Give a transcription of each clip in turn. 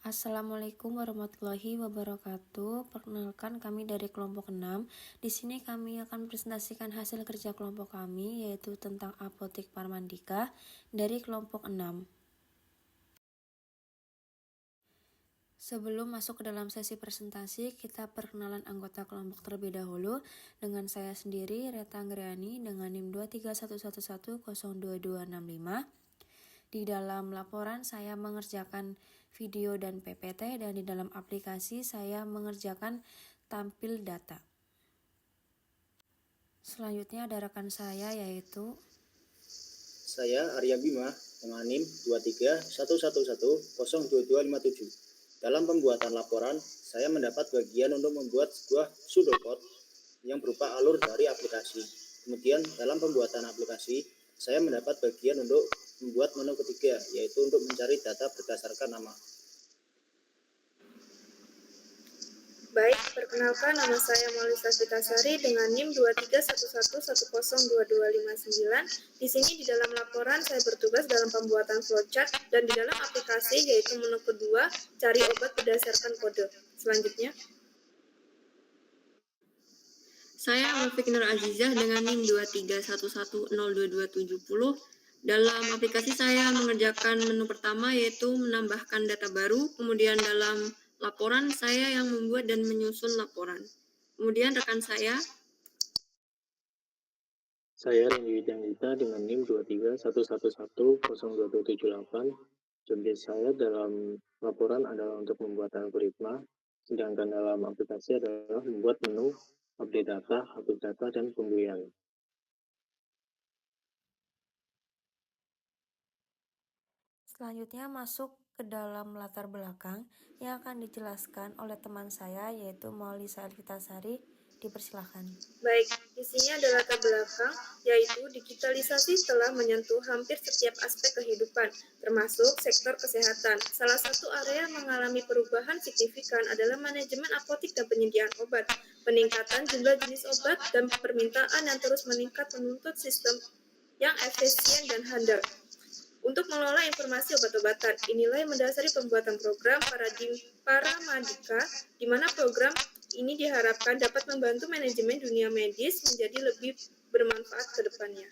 Assalamualaikum warahmatullahi wabarakatuh. Perkenalkan kami dari kelompok 6. Di sini kami akan presentasikan hasil kerja kelompok kami yaitu tentang apotik Parmandika dari kelompok 6. Sebelum masuk ke dalam sesi presentasi, kita perkenalan anggota kelompok terlebih dahulu. Dengan saya sendiri, Reta Anggriani dengan NIM 23111022265. Di dalam laporan saya mengerjakan video dan PPT, dan di dalam aplikasi saya mengerjakan tampil data. Selanjutnya ada rekan saya yaitu Saya Arya Bima dengan NIM 23111022257. Dalam pembuatan laporan, saya mendapat bagian untuk membuat sebuah pseudocode yang berupa alur dari aplikasi. Kemudian dalam pembuatan aplikasi, saya mendapat bagian untuk membuat menu ketiga, yaitu untuk mencari data berdasarkan nama. Baik, perkenalkan nama saya Maulisa Fitasari dengan NIM 23111102259. Di sini di dalam laporan saya bertugas dalam pembuatan flowchart dan di dalam aplikasi yaitu menu kedua, cari obat berdasarkan kode. Selanjutnya. Saya Mufiq Nur Azizah dengan NIM 231102270. Dalam aplikasi saya mengerjakan menu pertama yaitu menambahkan data baru, kemudian dalam laporan saya yang membuat dan menyusun laporan. Kemudian rekan saya Randy Widyangita dengan NIM 23111022278. Job saya dalam laporan adalah untuk membuat algoritma, sedangkan dalam aplikasi adalah membuat menu, update data, hapus data, dan pembelian. selanjutnya masuk ke dalam latar belakang yang akan dijelaskan oleh teman saya yaitu Maulisa Fitasari. Dipersilakan. Baik, isinya adalah latar belakang, yaitu digitalisasi telah menyentuh hampir setiap aspek kehidupan, termasuk sektor kesehatan. Salah satu area yang mengalami perubahan signifikan adalah manajemen apotik dan penyediaan obat. Peningkatan jumlah jenis obat dan permintaan yang terus meningkat menuntut sistem yang efisien dan handal. Untuk mengelola informasi obat-obatan, inilah yang mendasari pembuatan program Paramandika, di mana program ini diharapkan dapat membantu manajemen dunia medis menjadi lebih bermanfaat ke depannya.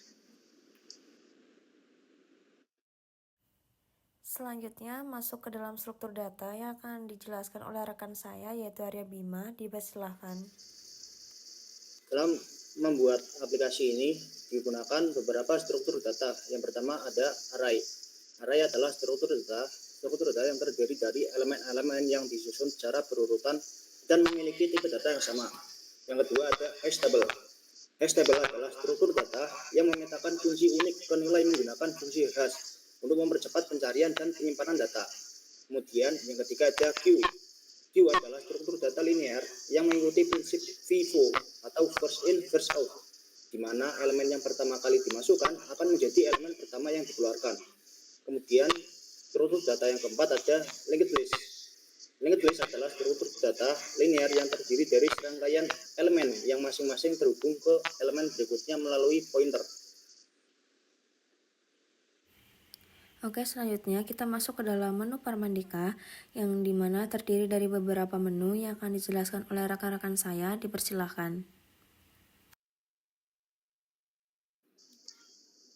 Selanjutnya masuk ke dalam struktur data yang akan dijelaskan oleh rekan saya yaitu Arya Bima. Dipersilakan. Dalam membuat aplikasi ini digunakan beberapa struktur data. Yang pertama ada array. Array adalah struktur data yang terdiri dari elemen-elemen yang disusun secara berurutan dan memiliki tipe data yang sama. Yang kedua ada hash table. Hash table adalah struktur data yang memetakan fungsi unik ke nilai menggunakan fungsi hash untuk mempercepat pencarian dan penyimpanan data. Kemudian yang ketiga ada queue. Queue adalah struktur data linear yang mengikuti prinsip FIFO atau first in first out, di mana elemen yang pertama kali dimasukkan akan menjadi elemen pertama yang dikeluarkan. Kemudian struktur data yang keempat ada linked list. Linked list adalah struktur data linear yang terdiri dari serangkaian elemen yang masing-masing terhubung ke elemen berikutnya melalui pointer. Oke, selanjutnya kita masuk ke dalam menu Parmandika yang dimana terdiri dari beberapa menu yang akan dijelaskan oleh rekan-rekan saya. Dipersilahkan.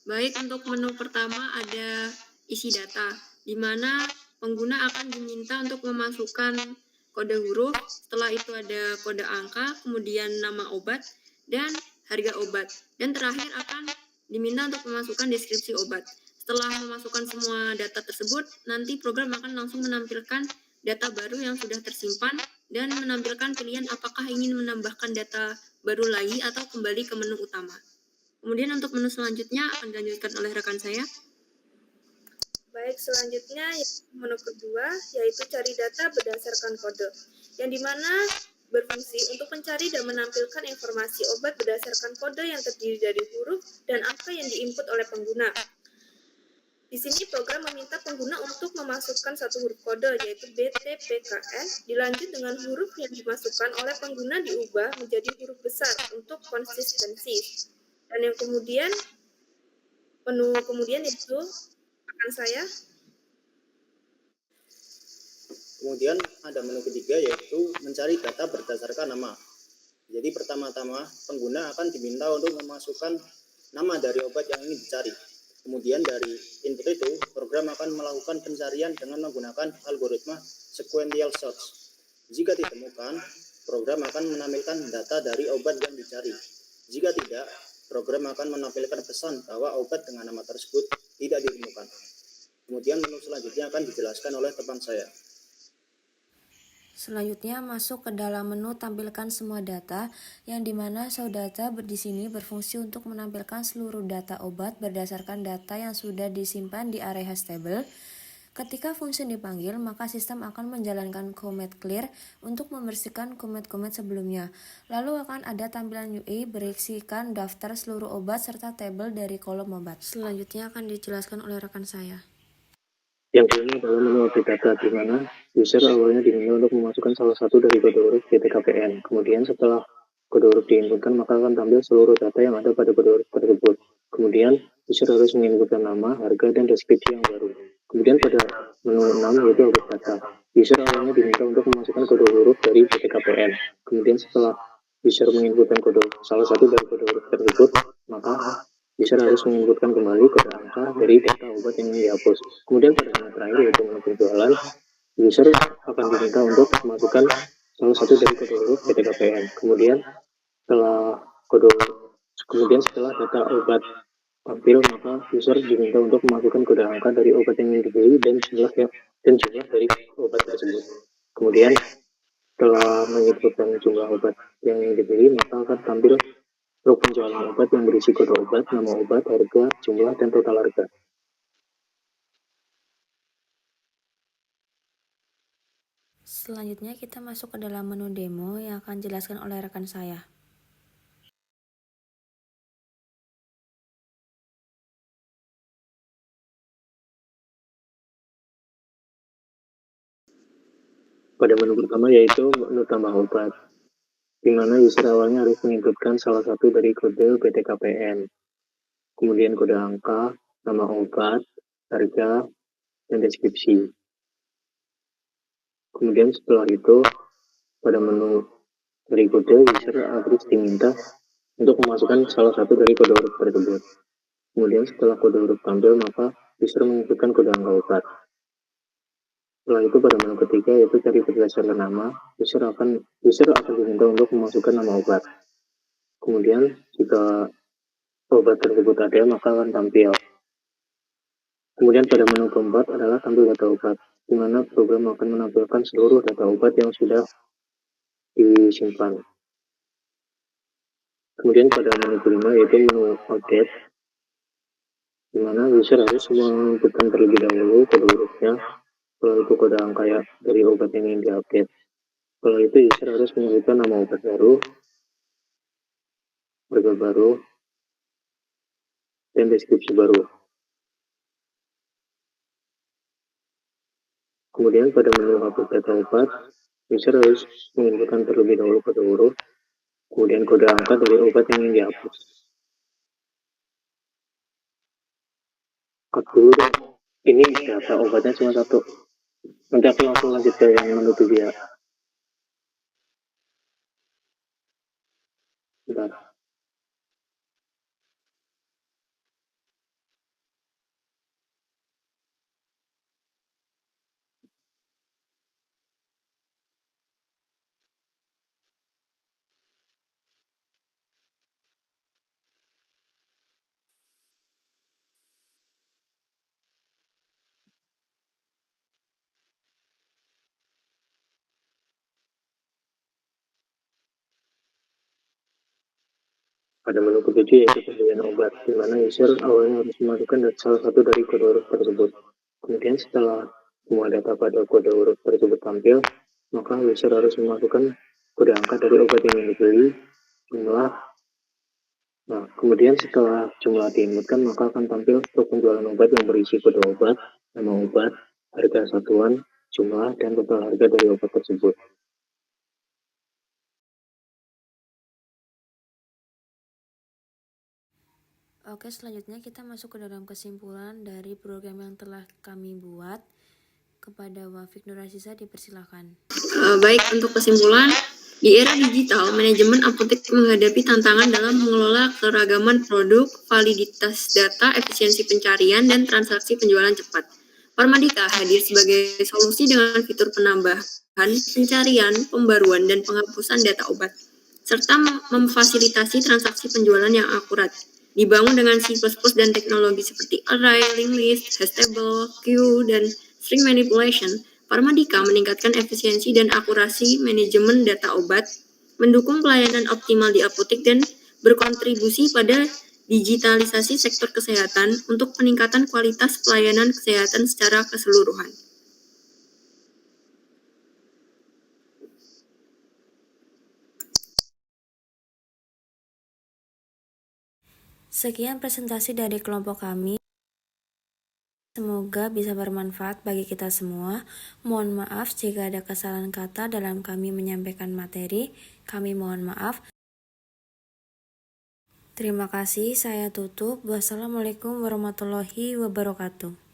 baik untuk menu pertama ada isi data, di mana pengguna akan diminta untuk memasukkan kode huruf, setelah itu ada kode angka, kemudian nama obat, dan harga obat. Dan terakhir akan diminta untuk memasukkan deskripsi obat. Setelah memasukkan semua data tersebut, nanti program akan langsung menampilkan data baru yang sudah tersimpan dan menampilkan pilihan apakah ingin menambahkan data baru lagi atau kembali ke menu utama. Kemudian untuk menu selanjutnya akan dilanjutkan oleh rekan saya. Baik, selanjutnya menu kedua yaitu cari data berdasarkan kode, yang dimana berfungsi untuk mencari dan menampilkan informasi obat berdasarkan kode yang terdiri dari huruf dan angka yang diinput oleh pengguna. Di sini program meminta pengguna untuk memasukkan satu huruf kode yaitu BTPKN, dilanjut dengan huruf yang dimasukkan oleh pengguna diubah menjadi huruf besar untuk konsistensi. Dan yang kemudian menu kemudian itu rekan saya. Kemudian ada menu ketiga yaitu mencari data berdasarkan nama. Jadi pertama-tama pengguna akan diminta untuk memasukkan nama dari obat yang ingin dicari. Kemudian dari input itu, program akan melakukan pencarian dengan menggunakan algoritma sequential search. Jika ditemukan, program akan menampilkan data dari obat yang dicari. Jika tidak, program akan menampilkan pesan bahwa obat dengan nama tersebut tidak ditemukan. Kemudian menu selanjutnya akan dijelaskan oleh teman saya. Selanjutnya masuk ke dalam menu tampilkan semua data, yang dimana saudara di sini berfungsi untuk menampilkan seluruh data obat berdasarkan data yang sudah disimpan di area hash table. Ketika fungsi dipanggil, maka sistem akan menjalankan command clear untuk membersihkan command-command sebelumnya. Lalu akan ada tampilan UI berisikan daftar seluruh obat serta tabel dari kolom obat. Selanjutnya akan dijelaskan oleh rekan saya. Yang ini adalah menu update data, di mana user awalnya diminta untuk memasukkan salah satu dari kode huruf PTKPN. Kemudian setelah kode huruf diinputkan, maka akan tampil seluruh data yang ada pada kode huruf tersebut. Kemudian user harus menginputkan nama, harga, dan deskripsi yang baru. Kemudian pada menu 6 yaitu update data. User awalnya diminta untuk memasukkan kode huruf dari PTKPN. Kemudian setelah user menginputkan salah satu dari kode huruf tersebut, maka user harus menginputkan kembali kode angka dari data obat yang dihapus. Kemudian pada menu terakhir yaitu menu penjualan, user akan diminta untuk memasukkan salah satu dari kode huruf PTKPN. Kemudian setelah data obat tampil, maka user diminta untuk memasukkan kode angka dari obat yang ingin dibeli dan jumlah dari obat tersebut. Kemudian setelah menginputkan jumlah obat yang ingin dibeli, maka akan tampil truk penjualan obat yang berisi kode obat, nama obat, harga, jumlah, dan total harga. Selanjutnya kita masuk ke dalam menu demo yang akan dijelaskan oleh rekan saya. Pada menu pertama yaitu menu tambah obat, di mana user awalnya harus menginputkan salah satu dari kode PTKPN, kemudian kode angka, nama obat, harga, dan deskripsi. Kemudian setelah itu, pada menu berikutnya user harus diminta untuk memasukkan salah satu dari kode huruf tersebut. Kemudian setelah kode huruf tampil, maka user menginputkan kode angka obat. Setelah itu pada menu ketiga yaitu cari berdasarkan nama, user akan diminta untuk memasukkan nama obat. Kemudian jika obat tersebut ada, maka akan tampil. Kemudian pada menu keempat adalah tampil data obat, di mana program akan menampilkan seluruh data obat yang sudah disimpan. Kemudian pada menu kelima yaitu menu update, di mana user harus menginputkan terlebih dahulu kode hurufnya, setelah itu kode angka dari obat yang ingin diupdate. Setelah itu user harus menginputkan nama obat baru, harga baru, dan deskripsi baru. Kemudian pada menu update data obat, user harus menginputkan terlebih dahulu kode huruf, kemudian kode angka dari obat yang ingin dihapus. Cut dulu dong, ini data obatnya cuma satu. Nanti aku langsung lanjut ke yang menu 7 ya. Bentar. Pada menu ketujuh yaitu pembelian obat, di mana user awalnya harus memasukkan salah satu dari kode huruf tersebut. Kemudian setelah semua data pada kode huruf tersebut tampil, maka user harus memasukkan kode angka dari obat yang ingin dibeli, jumlah. Nah, kemudian setelah jumlah diinputkan, maka akan tampil truk penjualan obat yang berisi kode obat, nama obat, harga satuan, jumlah, dan total harga dari obat tersebut. Oke, selanjutnya kita masuk ke dalam kesimpulan dari program yang telah kami buat. Kepada Wafik Nurasisa dipersilakan. Baik, untuk kesimpulan, di era digital, manajemen apotek menghadapi tantangan dalam mengelola keragaman produk, validitas data, efisiensi pencarian, dan transaksi penjualan cepat. Parmadika hadir sebagai solusi dengan fitur penambahan, pencarian, pembaruan, dan penghapusan data obat, serta memfasilitasi transaksi penjualan yang akurat. Dibangun dengan C++ dan teknologi seperti array, linked list, hash table, queue, dan string manipulation, Parmadika meningkatkan efisiensi dan akurasi manajemen data obat, mendukung pelayanan optimal di apotek, dan berkontribusi pada digitalisasi sektor kesehatan untuk peningkatan kualitas pelayanan kesehatan secara keseluruhan. Sekian presentasi dari kelompok kami. Semoga bisa bermanfaat bagi kita semua. Mohon maaf jika ada kesalahan kata dalam kami menyampaikan materi. Kami mohon maaf. Terima kasih, saya tutup. Wassalamualaikum warahmatullahi wabarakatuh.